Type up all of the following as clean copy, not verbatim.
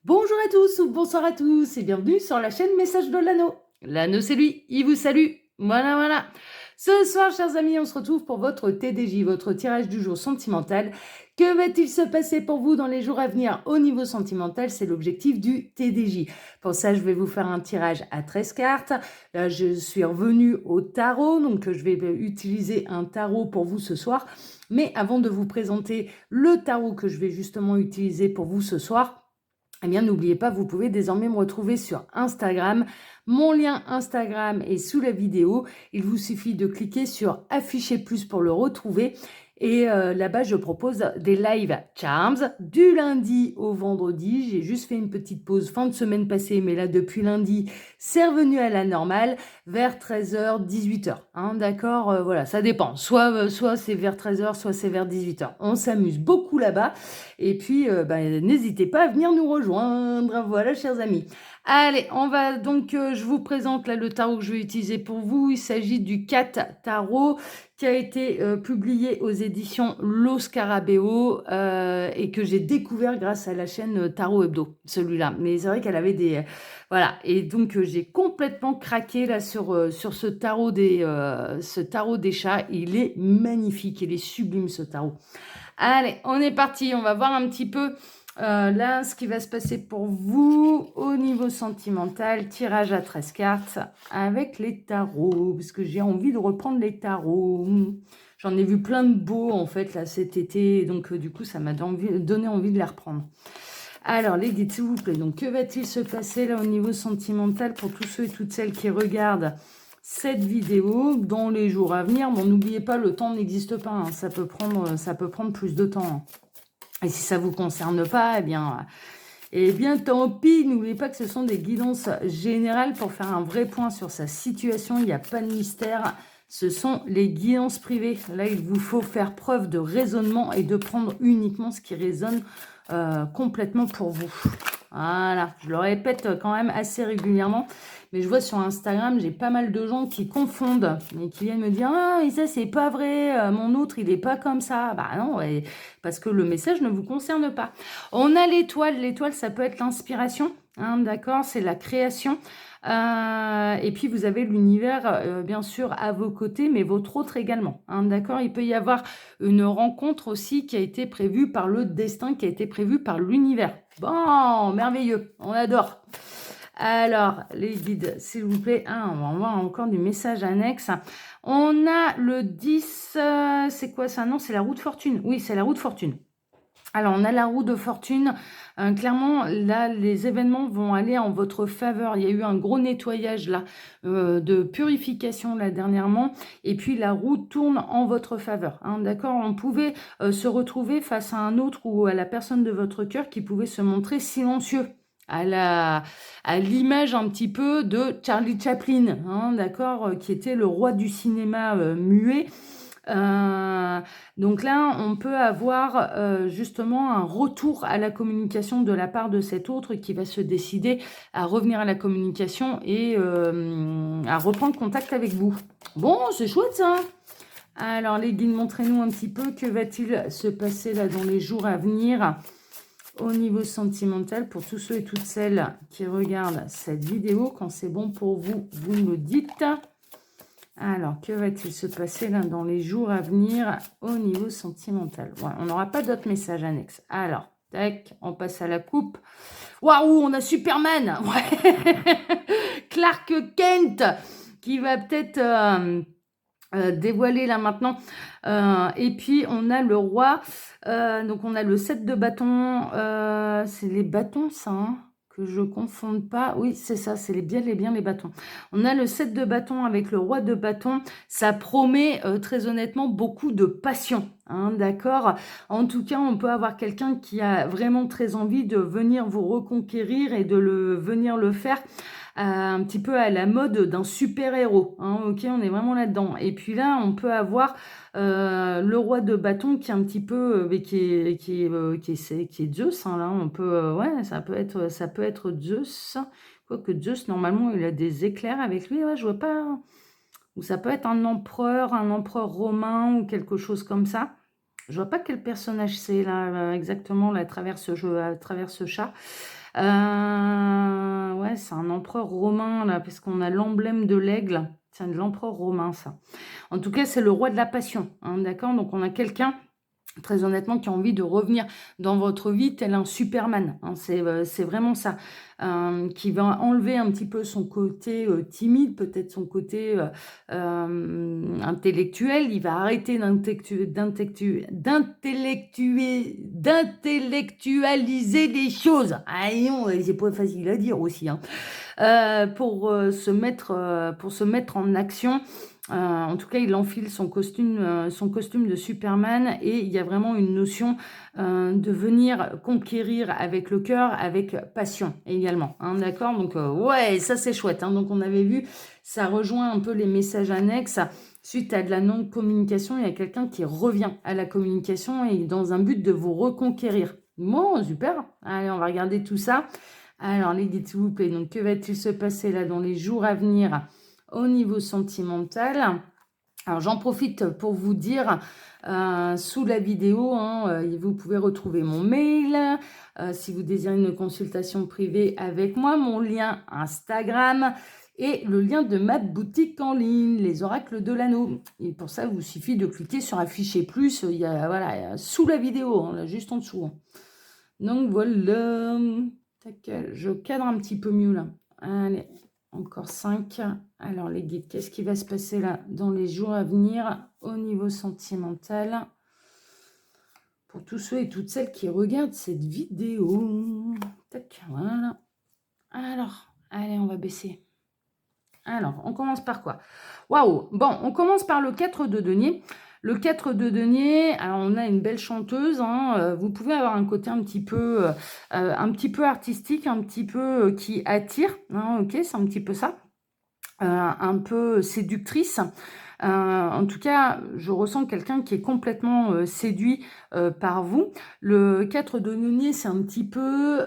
Bonjour à tous ou bonsoir à tous et bienvenue sur la chaîne Message de l'Anneau. L'Anneau c'est lui, il vous salue. Voilà. Ce soir, chers amis, on se retrouve pour votre TDJ, votre tirage du jour sentimental. Que va-t-il se passer pour vous dans les jours à venir au niveau sentimental? C'est l'objectif du TDJ. Pour ça, je vais vous faire un tirage à 13 cartes. Là, je suis revenue au tarot, donc je vais utiliser un tarot pour vous ce soir. Mais avant de vous présenter le tarot que je vais justement utiliser pour vous ce soir, eh bien, n'oubliez pas, vous pouvez désormais me retrouver sur Instagram. Mon lien Instagram est sous la vidéo. Il vous suffit de cliquer sur afficher plus pour le retrouver. Et là-bas, je propose des live charms du lundi au vendredi. J'ai juste fait une petite pause fin de semaine passée, mais là, depuis lundi, c'est revenu à la normale vers 13h, 18h. Hein, d'accord, voilà, ça dépend. Soit c'est vers 13h, soit c'est vers 18h. On s'amuse beaucoup là-bas. Et puis, n'hésitez pas à venir nous rejoindre. Voilà, chers amis. Allez, on va donc, je vous présente là le tarot que je vais utiliser pour vous. Il s'agit du 4 tarot qui a été publié aux éditions Lo Scarabeo et que j'ai découvert grâce à la chaîne Tarot Hebdo, celui-là. Mais c'est vrai qu'elle avait des... voilà, et donc j'ai complètement craqué là sur ce tarot des chats. Il est magnifique, il est sublime ce tarot. Allez, on est parti. On va voir un petit peu là ce qui va se passer pour vous au niveau sentimental. Tirage à 13 cartes avec les tarots, parce que j'ai envie de reprendre les tarots. J'en ai vu plein de beaux en fait là cet été, donc du coup ça m'a donné envie de les reprendre. Alors les guides, s'il vous plaît, donc que va-t-il se passer là au niveau sentimental pour tous ceux et toutes celles qui regardent cette vidéo dans les jours à venir? Bon, n'oubliez pas, le temps n'existe pas, hein, ça peut prendre plus de temps. Hein. Et si ça ne vous concerne pas, eh bien tant pis. N'oubliez pas que ce sont des guidances générales pour faire un vrai point sur sa situation. Il n'y a pas de mystère. Ce sont les guidances privées. Là, il vous faut faire preuve de raisonnement et de prendre uniquement ce qui résonne complètement pour vous. Voilà, je le répète quand même assez régulièrement. Mais je vois sur Instagram, j'ai pas mal de gens qui confondent et qui viennent me dire « Ah, et ça, c'est pas vrai, mon autre, il est pas comme ça. » Bah non, ouais, parce que le message ne vous concerne pas. On a l'étoile. L'étoile, ça peut être l'inspiration, hein, d'accord? C'est la création. Et puis, vous avez l'univers, bien sûr, à vos côtés, mais votre autre également, hein, d'accord? Il peut y avoir une rencontre aussi qui a été prévue par le destin, qui a été prévue par l'univers. Bon, merveilleux, on adore. Alors, les guides, s'il vous plaît, on va voir encore du message annexe. On a le 10, c'est quoi ça? Non, c'est la roue de fortune. Oui, c'est la roue de fortune. Alors, on a la roue de fortune. Clairement, là, les événements vont aller en votre faveur. Il y a eu un gros nettoyage là, de purification là dernièrement. Et puis, la roue tourne en votre faveur. Hein, d'accord? On pouvait se retrouver face à un autre ou à la personne de votre cœur qui pouvait se montrer silencieux. À l'image un petit peu de Charlie Chaplin, hein, d'accord, qui était le roi du cinéma muet. Donc là, on peut avoir justement un retour à la communication de la part de cet autre qui va se décider à revenir à la communication et à reprendre contact avec vous. Bon, c'est chouette ça. Alors les guides, montrez-nous un petit peu que va-t-il se passer là dans les jours à venir au niveau sentimental pour tous ceux et toutes celles qui regardent cette vidéo. Quand c'est bon pour vous, vous me le dites. Alors, que va-t-il se passer là dans les jours à venir au niveau sentimental? Ouais, on n'aura pas d'autres messages annexes. Alors, tac, on passe à la coupe. Waouh, on a Superman. Ouais. Clark Kent qui va peut-être dévoiler là maintenant. Et puis, on a le roi. Donc, on a le 7 de bâton. C'est les bâtons, ça, hein, que je ne confonde pas. Oui, c'est ça, c'est bien les bâtons. On a le 7 de bâton avec le roi de bâton. Ça promet très honnêtement beaucoup de passion. Hein, d'accord. En tout cas, on peut avoir quelqu'un qui a vraiment très envie de venir vous reconquérir et de venir le faire un petit peu à la mode d'un super-héros. Hein, ok, on est vraiment là-dedans. Et puis là, on peut avoir le roi de bâton qui est un petit peu qui est Zeus, hein, là on peut ouais, ça peut être Zeus, quoique Zeus normalement il a des éclairs avec lui, ouais, je vois pas, ou ça peut être un empereur romain ou quelque chose comme ça. Je vois pas quel personnage c'est là, exactement, là, à travers ce chat. Ouais, c'est un empereur romain là, parce qu'on a l'emblème de l'aigle. C'est de l'empereur romain, ça. En tout cas, c'est le roi de la passion, hein, d'accord? Donc on a quelqu'un très honnêtement, qui a envie de revenir dans votre vie tel un Superman, hein. C'est vraiment ça. Qui va enlever un petit peu son côté timide, peut-être son côté intellectuel. Il va arrêter d'intellectualiser les choses. Ah non, c'est pas facile à dire aussi, hein. Pour se mettre en action. En tout cas, il enfile son costume de Superman et il y a vraiment une notion de venir conquérir avec le cœur, avec passion également, hein, d'accord? Donc ouais, ça c'est chouette, hein. Donc on avait vu, ça rejoint un peu les messages annexes. Suite à de la non-communication, il y a quelqu'un qui revient à la communication et dans un but de vous reconquérir. Bon, super. Allez, on va regarder tout ça. Alors, les guides, s'il vous plaît, donc que va-t-il se passer là dans les jours à venir au niveau sentimental? Alors, j'en profite pour vous dire, sous la vidéo, hein, vous pouvez retrouver mon mail, si vous désirez une consultation privée avec moi, mon lien Instagram et le lien de ma boutique en ligne, les oracles de l'anneau. Et pour ça, il vous suffit de cliquer sur afficher plus, il y a, voilà, sous la vidéo, hein, là, juste en dessous, hein. Donc, voilà. Tac, je cadre un petit peu mieux là. Allez, encore 5. Alors les guides, qu'est-ce qui va se passer là dans les jours à venir au niveau sentimental pour tous ceux et toutes celles qui regardent cette vidéo? Tac, voilà. Alors, allez, on va baisser. Alors, on commence par quoi? Waouh! Bon, on commence par le 4 de denier. Le 4 de denier, alors on a une belle chanteuse, hein, vous pouvez avoir un côté un petit peu artistique, un petit peu qui attire, hein, ok, c'est un petit peu ça, un peu séductrice. En tout cas, je ressens quelqu'un qui est complètement séduit par vous. Le 4 de denier, c'est un petit peu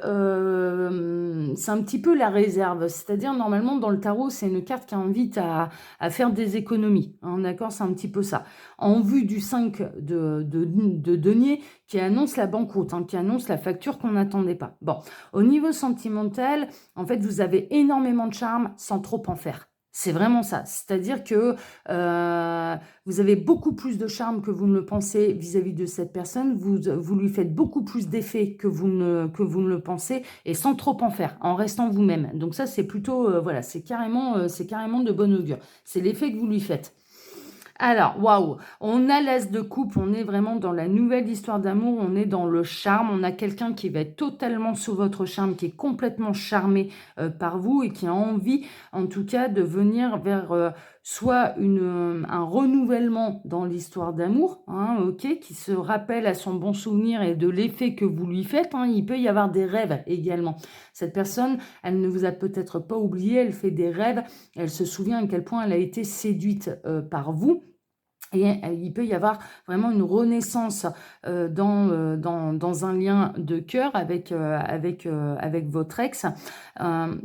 la réserve. C'est-à-dire, normalement, dans le tarot, c'est une carte qui invite à faire des économies, hein, d'accord? C'est un petit peu ça. En vue du 5 de denier, qui annonce la banqueroute, hein, qui annonce la facture qu'on n'attendait pas. Bon, au niveau sentimental, en fait, vous avez énormément de charme sans trop en faire. C'est vraiment ça. C'est-à-dire que vous avez beaucoup plus de charme que vous ne le pensez vis-à-vis de cette personne. Vous lui faites beaucoup plus d'effets que vous ne le pensez et sans trop en faire, en restant vous-même. Donc ça, c'est plutôt, voilà, c'est carrément de bon augure. C'est l'effet que vous lui faites. Alors, waouh, on a l'as de coupe, on est vraiment dans la nouvelle histoire d'amour, on est dans le charme, on a quelqu'un qui va être totalement sous votre charme, qui est complètement charmé par vous et qui a envie, en tout cas, de venir vers soit un renouvellement dans l'histoire d'amour, hein, ok, qui se rappelle à son bon souvenir et de l'effet que vous lui faites, hein. Il peut y avoir des rêves également. Cette personne, elle ne vous a peut-être pas oublié, elle fait des rêves, elle se souvient à quel point elle a été séduite par vous. Et il peut y avoir vraiment une renaissance dans un lien de cœur avec votre ex,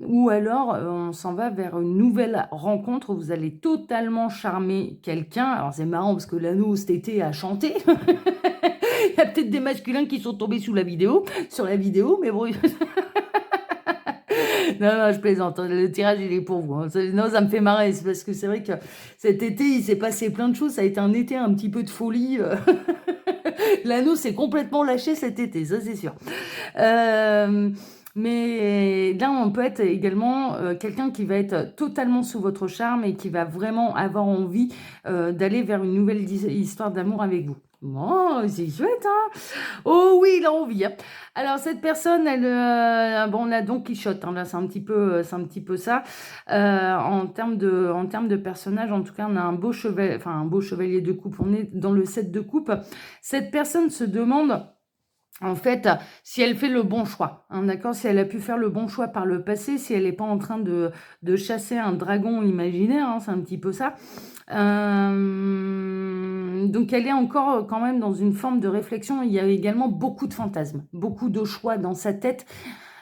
ou alors on s'en va vers une nouvelle rencontre où vous allez totalement charmer quelqu'un. Alors c'est marrant parce que l'anneau cet été a chanté. Il y a peut-être des masculins qui sont tombés sur la vidéo, mais bon. Non, je plaisante. Le tirage, il est pour vous, hein. Non, ça me fait marrer. C'est parce que c'est vrai que cet été, il s'est passé plein de choses. Ça a été un été un petit peu de folie. L'anneau s'est complètement lâché cet été, ça c'est sûr. Mais là, on peut être également quelqu'un qui va être totalement sous votre charme et qui va vraiment avoir envie d'aller vers une nouvelle histoire d'amour avec vous. Bon, c'est chouette, hein? Oh oui, il a envie, hein. Alors cette personne, bon, on a Don Quichotte, hein, là c'est un petit peu ça. En termes de personnage, en tout cas, on a un beau chevalier de coupe. On est dans le 7 de coupe. Cette personne se demande, en fait, si elle fait le bon choix, hein, d'accord, si elle a pu faire le bon choix par le passé, si elle n'est pas en train de chasser un dragon imaginaire, hein, c'est un petit peu ça. Donc elle est encore quand même dans une forme de réflexion. Il y a également beaucoup de fantasmes, beaucoup de choix dans sa tête.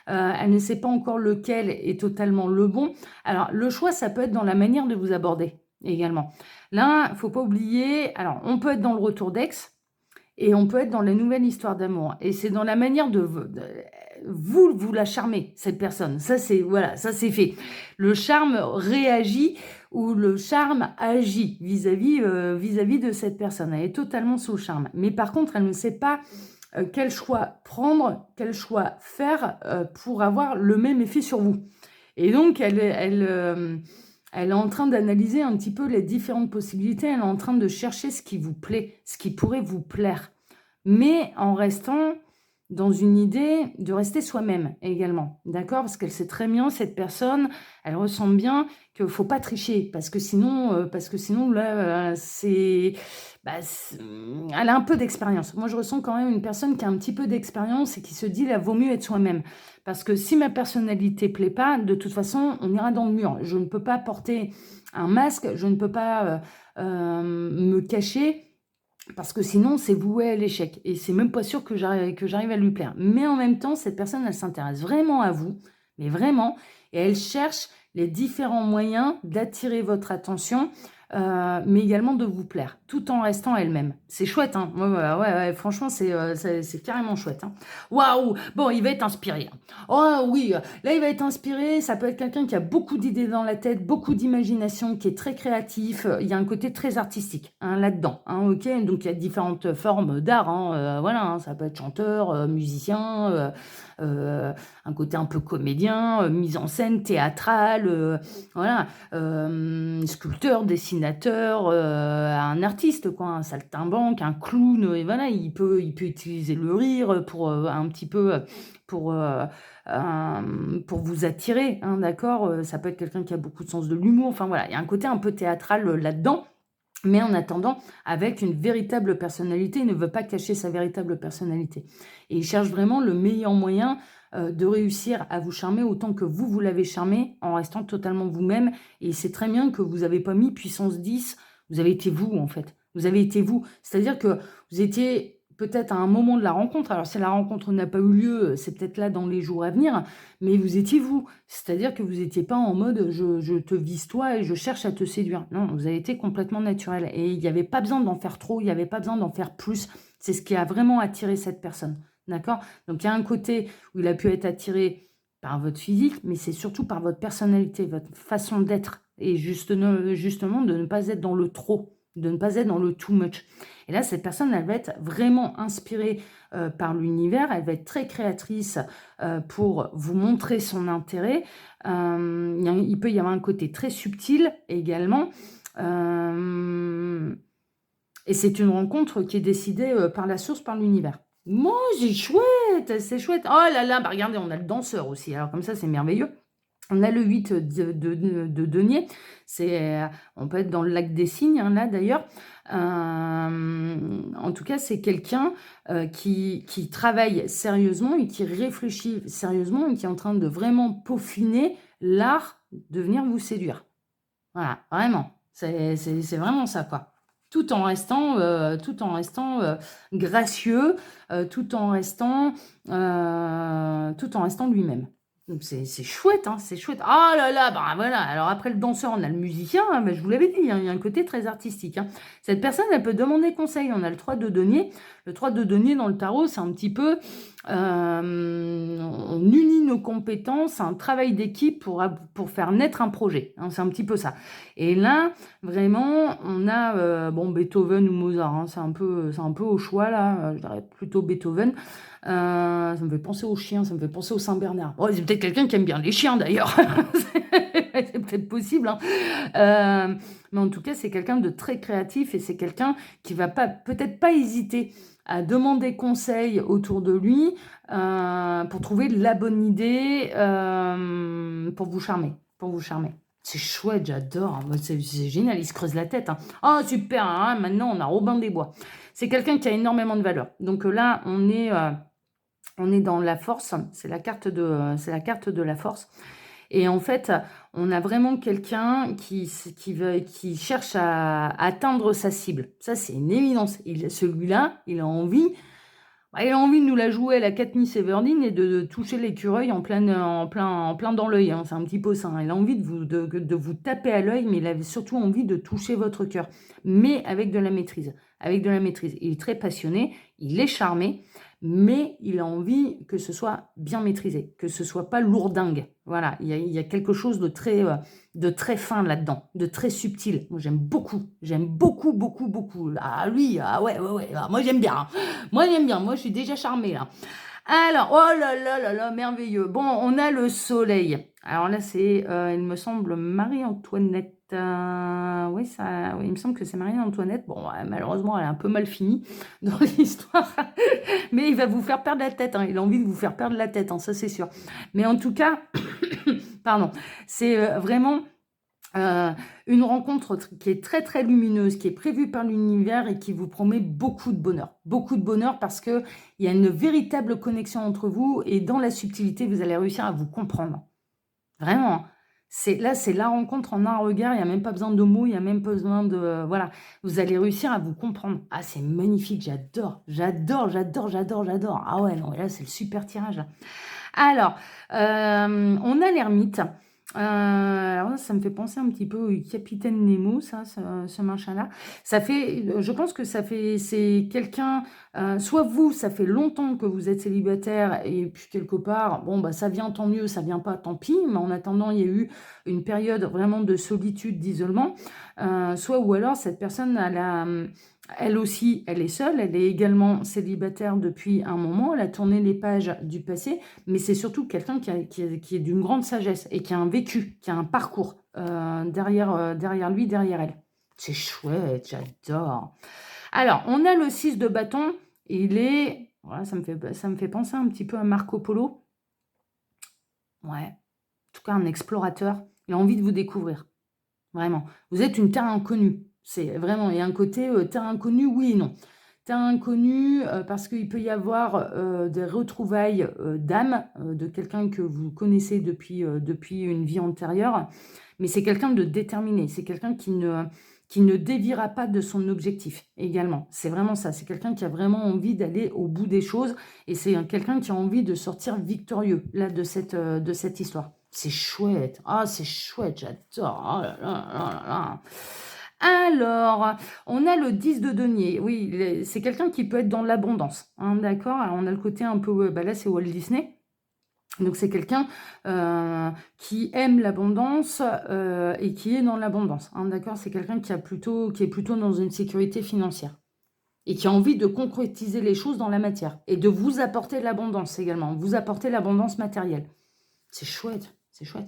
Elle ne sait pas encore lequel est totalement le bon. Alors le choix, ça peut être dans la manière de vous aborder également. Là, il ne faut pas oublier, alors on peut être dans le retour d'ex, Et on peut être dans la nouvelle histoire d'amour. Et c'est dans la manière vous la charmer, cette personne. Ça, c'est voilà, ça c'est fait. Le charme réagit ou le charme agit vis-à-vis de cette personne. Elle est totalement sous le charme. Mais par contre, elle ne sait pas quel choix prendre, quel choix faire pour avoir le même effet sur vous. Et donc, elle est en train d'analyser un petit peu les différentes possibilités. Elle est en train de chercher ce qui vous plaît, ce qui pourrait vous plaire. Mais en restant dans une idée de rester soi-même également. D'accord? Parce qu'elle sait très bien, cette personne, elle ressent bien qu'il ne faut pas tricher. Parce que sinon là, elle a un peu d'expérience. Moi, je ressens quand même une personne qui a un petit peu d'expérience et qui se dit, là, vaut mieux être soi-même. Parce que si ma personnalité ne plaît pas, de toute façon, on ira dans le mur. Je ne peux pas porter un masque, je ne peux pas me cacher, parce que sinon, c'est voué à l'échec. Et c'est même pas sûr que j'arrive à lui plaire. Mais en même temps, cette personne, elle s'intéresse vraiment à vous, mais vraiment, et elle cherche les différents moyens d'attirer votre attention, mais également de vous plaire, tout en restant elle-même. C'est chouette, hein. Ouais, franchement, c'est carrément chouette, hein. Waouh! Bon, il va être inspiré. Oh oui, là, il va être inspiré. Ça peut être quelqu'un qui a beaucoup d'idées dans la tête, beaucoup d'imagination, qui est très créatif. Il y a un côté très artistique, hein, là-dedans, hein, ok? Donc, il y a différentes formes d'art, hein, voilà, hein, ça peut être chanteur, musicien, un côté un peu comédien, mise en scène, théâtrale, voilà, sculpteur, dessinateur, un artiste, quoi, un saltimbanque, un clown, et voilà, il peut utiliser le rire pour un petit peu pour vous attirer, hein, d'accord? Ça peut être quelqu'un qui a beaucoup de sens de l'humour. Enfin voilà, il y a un côté un peu théâtral là-dedans. Mais en attendant, avec une véritable personnalité, il ne veut pas cacher sa véritable personnalité. Et il cherche vraiment le meilleur moyen de réussir à vous charmer autant que vous l'avez charmé en restant totalement vous-même. Et il sait très bien que vous n'avez pas mis puissance 10, vous avez été vous en fait. Vous avez été vous. C'est-à-dire que vous étiez peut-être à un moment de la rencontre, alors si la rencontre n'a pas eu lieu, c'est peut-être là dans les jours à venir, mais vous étiez vous. C'est-à-dire que vous n'étiez pas en mode je te vise toi et je cherche à te séduire. Non, vous avez été complètement naturel. Et il n'y avait pas besoin d'en faire trop, il n'y avait pas besoin d'en faire plus. C'est ce qui a vraiment attiré cette personne. D'accord? Donc il y a un côté où il a pu être attiré par votre physique, mais c'est surtout par votre personnalité, votre façon d'être. Et justement, de ne pas être dans le trop, de ne pas être dans le too much. Et là, cette personne, elle va être vraiment inspirée par l'univers, elle va être très créatrice pour vous montrer son intérêt. Il peut y avoir un côté très subtil également. Et c'est une rencontre qui est décidée par la source, par l'univers. Moi, c'est chouette, c'est chouette. Oh là là, bah regardez, on a le danseur aussi. Alors comme ça, c'est merveilleux. On a le 8 de denier, on peut être dans le lac des signes, hein, là d'ailleurs. En tout cas, c'est quelqu'un qui travaille sérieusement et qui réfléchit sérieusement et qui est en train de vraiment peaufiner l'art de venir vous séduire. Voilà, vraiment, c'est vraiment ça, quoi. Tout en restant gracieux, tout en restant lui-même. Donc c'est chouette, hein, c'est chouette. Ah là là, bah voilà. Alors après le danseur, on a le musicien, hein, bah, je vous l'avais dit, hein, il y a un côté très artistique, hein. Cette personne, elle peut demander conseil. On a le 3 de denier. Le 3 de denier dans le tarot, c'est un petit peu, on unit nos compétences, un travail d'équipe pour faire naître un projet, hein, c'est un petit peu ça. Et là, vraiment, on a Beethoven ou Mozart, hein, c'est un peu au choix là, je dirais plutôt Beethoven. Ça me fait penser aux chiens, ça me fait penser au Saint-Bernard. Oh, c'est peut-être quelqu'un qui aime bien les chiens d'ailleurs. C'est peut-être possible, hein. Mais en tout cas, c'est quelqu'un de très créatif et c'est quelqu'un qui va peut-être pas hésiter à demander conseil autour de lui pour trouver la bonne idée pour vous charmer. C'est chouette, j'adore. C'est génial, il se creuse la tête, hein. Oh, super, hein, maintenant on a Robin des Bois. C'est quelqu'un qui a énormément de valeur. Donc là, on est dans la force, c'est la carte de la force. Et en fait, on a vraiment quelqu'un qui cherche à atteindre sa cible. Ça, c'est une évidence. Celui-là, il a envie Bah, il a envie de nous la jouer à la Katniss Everdeen et de toucher l'écureuil en plein dans l'œil, hein. C'est un petit peu ça, hein. Il a envie de vous taper à l'œil, mais il avait surtout envie de toucher votre cœur, mais avec de la maîtrise, avec de la maîtrise. Il est très passionné, il est charmé, mais il a envie que ce soit bien maîtrisé, que ce soit pas lourdingue. Voilà, il y a quelque chose de très fin là-dedans, de très subtil. Moi, j'aime beaucoup, beaucoup, beaucoup. Ah, lui, ah ouais, ouais, ouais, ah, moi j'aime bien, hein. Moi, j'aime bien. Moi, je suis déjà charmée, là. Alors, oh là là là là, merveilleux. Bon, on a le soleil. Alors là, c'est, il me semble, Marie-Antoinette. Oui, ça, oui, il me semble que c'est Marie-Antoinette. Bon, malheureusement, elle est un peu mal finie dans l'histoire. Mais il va vous faire perdre la tête, hein. Il a envie de vous faire perdre la tête, hein, ça, c'est sûr. Mais en tout cas, pardon, c'est vraiment une rencontre qui est très très lumineuse, qui est prévue par l'univers et qui vous promet beaucoup de bonheur parce que il y a une véritable connexion entre vous et dans la subtilité, vous allez réussir à vous comprendre. Vraiment, hein. C'est la rencontre en un regard, il n'y a même pas besoin de mots, il n'y a même pas besoin de... voilà, vous allez réussir à vous comprendre. Ah, c'est magnifique, j'adore, j'adore, j'adore, j'adore, j'adore. Ah ouais, non, là, c'est le super tirage, là. Alors, on a l'ermite. Alors là, ça me fait penser un petit peu au Capitaine Nemo, ça, ce machin-là. Ça fait, je pense que c'est quelqu'un, soit vous, ça fait longtemps que vous êtes célibataire et puis quelque part, bon, bah, ça vient tant mieux, ça vient pas tant pis, mais en attendant, il y a eu une période vraiment de solitude, d'isolement, soit ou alors cette personne, elle aussi, elle est seule, elle est également célibataire depuis un moment, elle a tourné les pages du passé, mais c'est surtout quelqu'un qui est d'une grande sagesse et qui a un vécu, qui a un parcours derrière lui, derrière elle. C'est chouette, j'adore. Alors, on a le 6 de bâton, il est... Voilà, ça me fait penser un petit peu à Marco Polo. Ouais, en tout cas un explorateur. Il a envie de vous découvrir, vraiment. Vous êtes une terre inconnue. C'est vraiment, il y a un côté terre inconnue, oui et non. Terre inconnue, parce qu'il peut y avoir des retrouvailles d'âme de quelqu'un que vous connaissez depuis une vie antérieure, mais c'est quelqu'un de déterminé, c'est quelqu'un qui ne déviera pas de son objectif également. C'est vraiment ça, c'est quelqu'un qui a vraiment envie d'aller au bout des choses, et c'est quelqu'un qui a envie de sortir victorieux là, de cette histoire. C'est chouette. Ah, c'est chouette, j'adore. Oh là là là là. Alors, on a le 10 de denier. Oui, c'est quelqu'un qui peut être dans l'abondance, hein, d'accord? Alors, on a le côté un peu, bah là, c'est Walt Disney. Donc, c'est quelqu'un qui aime l'abondance et qui est dans l'abondance, hein, d'accord? C'est quelqu'un qui est plutôt dans une sécurité financière et qui a envie de concrétiser les choses dans la matière et de vous apporter de l'abondance également, vous apporter l'abondance matérielle. C'est chouette, c'est chouette.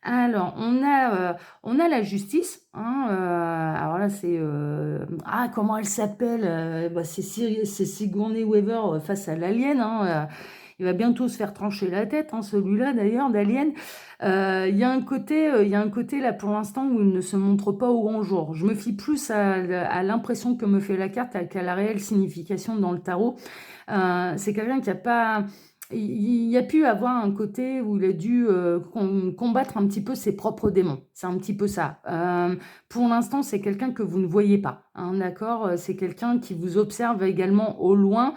Alors, on a la justice, hein, alors là, c'est... ah, comment elle s'appelle? Bah, c'est Sigourney Weaver face à l'alien, hein, il va bientôt se faire trancher la tête, hein, celui-là, d'ailleurs, d'Alien. Il y a un côté, là, pour l'instant, où il ne se montre pas au grand jour. Je me fie plus à l'impression que me fait la carte qu'à la réelle signification dans le tarot. C'est quelqu'un qui a pas... Il y a pu avoir un côté où il a dû combattre un petit peu ses propres démons. C'est un petit peu ça. Pour l'instant, c'est quelqu'un que vous ne voyez pas, hein, d'accord? C'est quelqu'un qui vous observe également au loin.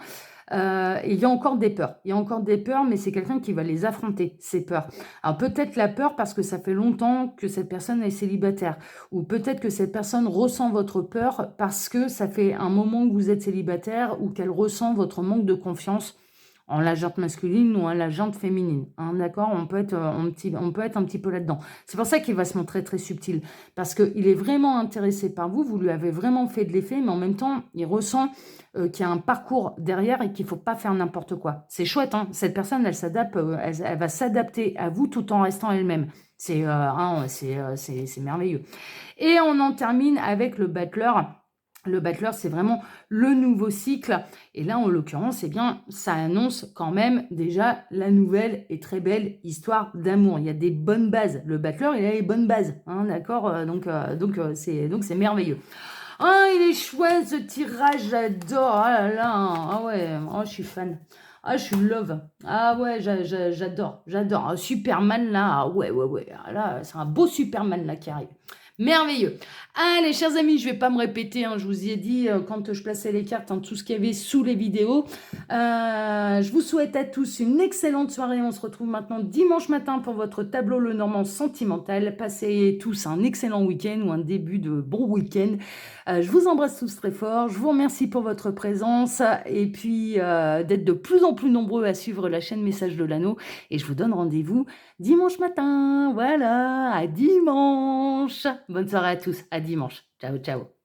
Et il y a encore des peurs. Il y a encore des peurs, mais c'est quelqu'un qui va les affronter, ces peurs. Alors peut-être la peur parce que ça fait longtemps que cette personne est célibataire. Ou peut-être que cette personne ressent votre peur parce que ça fait un moment que vous êtes célibataire ou qu'elle ressent votre manque de confiance en la jante masculine ou en la jante féminine, hein, d'accord? On peut être un petit peu là-dedans. C'est pour ça qu'il va se montrer très subtil, parce qu'il est vraiment intéressé par vous, vous lui avez vraiment fait de l'effet, mais en même temps, il ressent qu'il y a un parcours derrière et qu'il ne faut pas faire n'importe quoi. C'est chouette, hein? Cette personne, elle s'adapte, elle va s'adapter à vous tout en restant elle-même. C'est merveilleux. Et on en termine avec le battleur. Le battleur, c'est vraiment le nouveau cycle. Et là, en l'occurrence, eh bien, ça annonce quand même déjà la nouvelle et très belle histoire d'amour. Il y a des bonnes bases. Le battleur, il a les bonnes bases, hein, d'accord? C'est merveilleux. Ah, il est chouette ce tirage, j'adore. Ah là là, ah ouais, oh, je suis fan. Ah, je suis love. Ah ouais, j'adore, j'adore. Ah, Superman là, ah ouais, ouais, ouais. Ah là, c'est un beau Superman là qui arrive. Merveilleux. Allez, chers amis, je vais pas me répéter, hein, je vous y ai dit quand je plaçais les cartes, hein, tout ce qu'il y avait sous les vidéos. Je vous souhaite à tous une excellente soirée. On se retrouve maintenant dimanche matin pour votre tableau Lenormand sentimental. Passez tous un excellent week-end ou un début de bon week-end. Je vous embrasse tous très fort. Je vous remercie pour votre présence et puis d'être de plus en plus nombreux à suivre la chaîne Message de l'Anneau. Et je vous donne rendez-vous dimanche matin. Voilà, à dimanche. Bonne soirée à tous. À dimanche. Ciao, ciao.